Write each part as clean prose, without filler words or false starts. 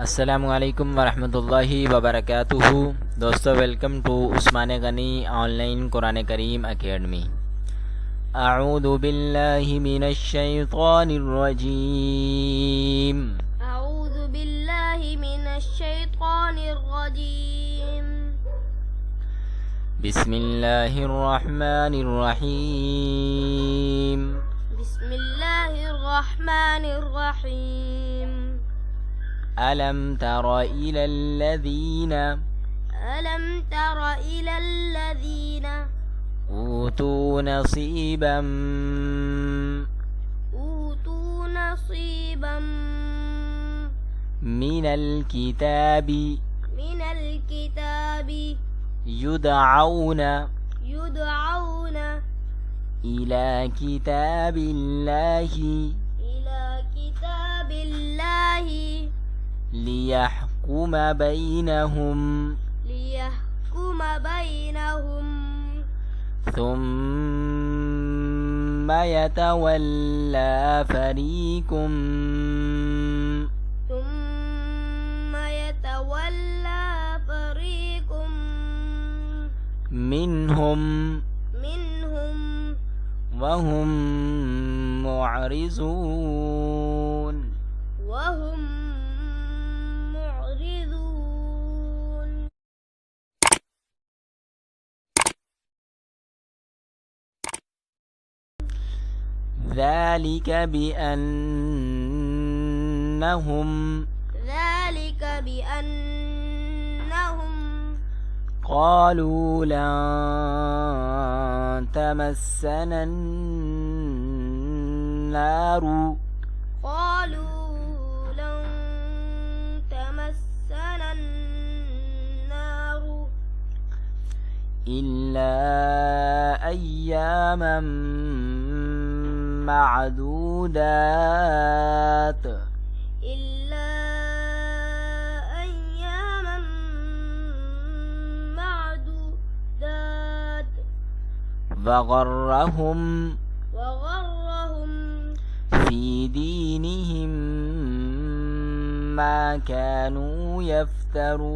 अस्सलामुअलैकुम वरहमतुल्लाहि वबरकातुहू। दोस्तों, वेलकम टू उस्मान गनी ऑनलाइन कुरान करीम अकेडमी। अऊज़ु बिल्लाहि मिनश शैतानिर रजीम। अऊज़ु बिल्लाहि मिनश शैतानिर रजीम। बिस्मिल्लाहिर रहमानिर रहीम। बिस्मिल्लाहिर रहमानिर रहीम। अलम तर इलल्लज़ीना ऊतू नसीबम मिनल किताबी युदअऊना इला किताबिल्लाहि लियहकुम बैनहुम ثم يتولى فريق منهم وهم معرضون ذلك بأنهم قالوا لن تمسنا النار إلا أياما معدودات وغرهم في دينهم ما كانوا يفترون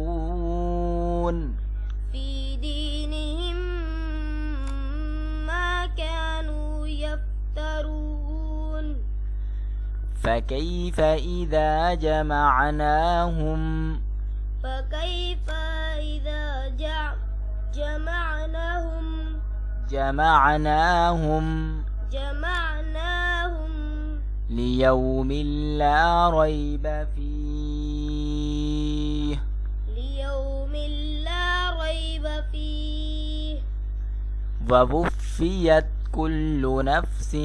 فكيف إذا جمعناهم ليوم لا ريب فيه ووفيت كل نفس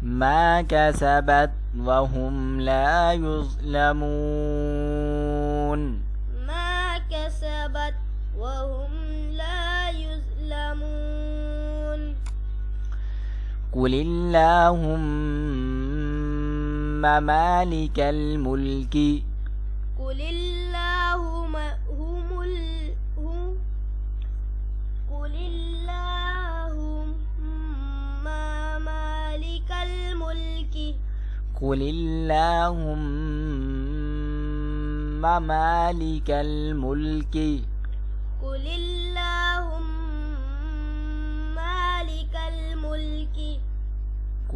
ما كسبت وهم لا يظلمون قل اللهم مالك الملك قل اللهم مالك الملك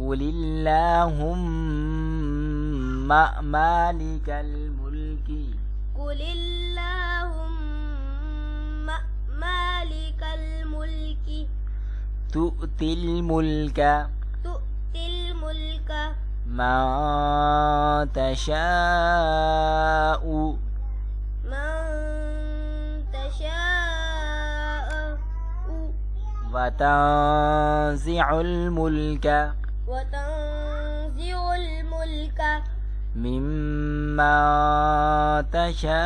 قل اللهم مالك الملك تؤتي الملك من تشاء وتنزع الملك ممن تشاء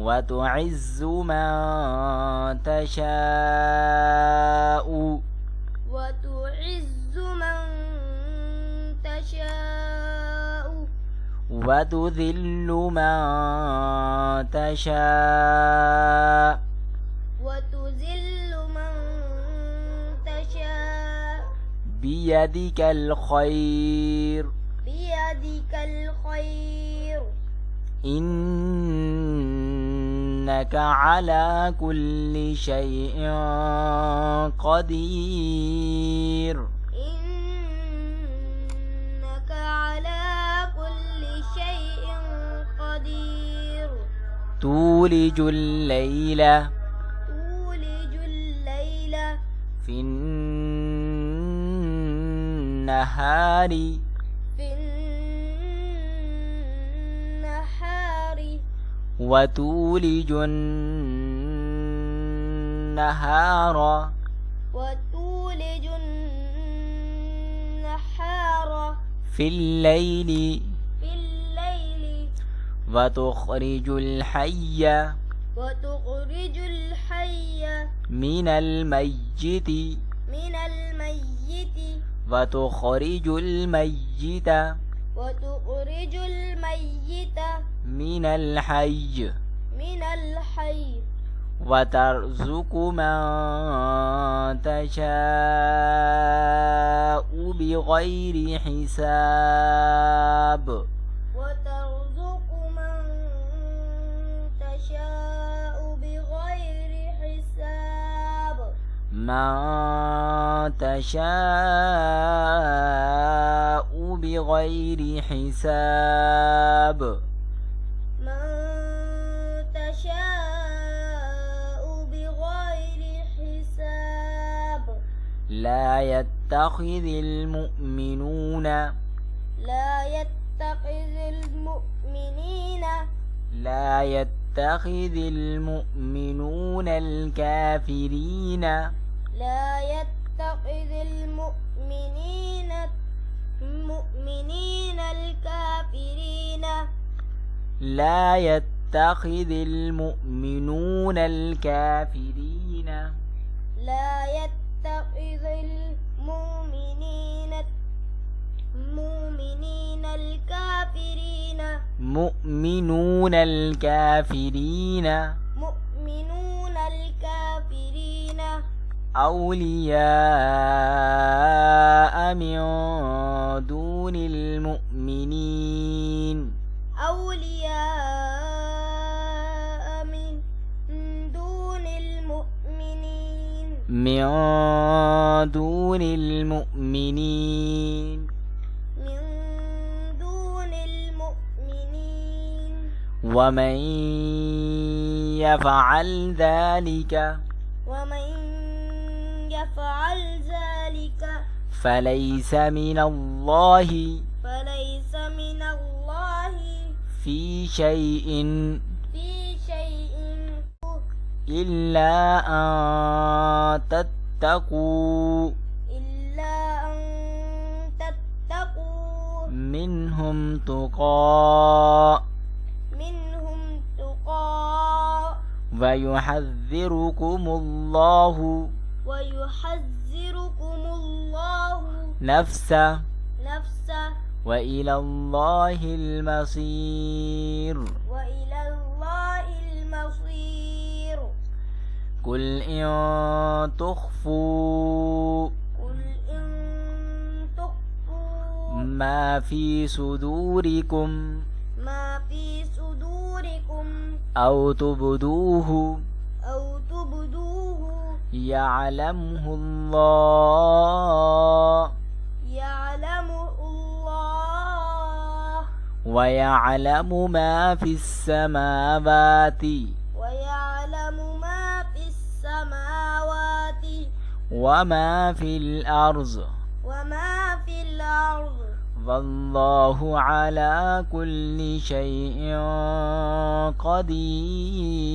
وتعز من تشاء وتعز من تشاء وتذل من تشاء وتذل من تشاء بيدك الخير بيدك الخير إنك على كل شيء قدير إنك على كل شيء قدير تولج الليل في النهار وتولج النهار في الليل وتخرج الحي من الميت وتخرج الميت من الحي وترزق من تشاء بغير حساب من تشاء بغير حساب لا يتخذ المؤمنون الكافرين مؤمنون الكافرين أولياء من دون المؤمنين ومن يفعل ذلك فليس من الله في شيء إلا أن تتقوا منهم تقى ويحذركم الله نفسه وإلى الله المصير قل إن تخفوا ما في صدوركم أو تبدوه يعلمه الله ويعلم ما في السماوات وما في الأرض والله على كل شيء قدير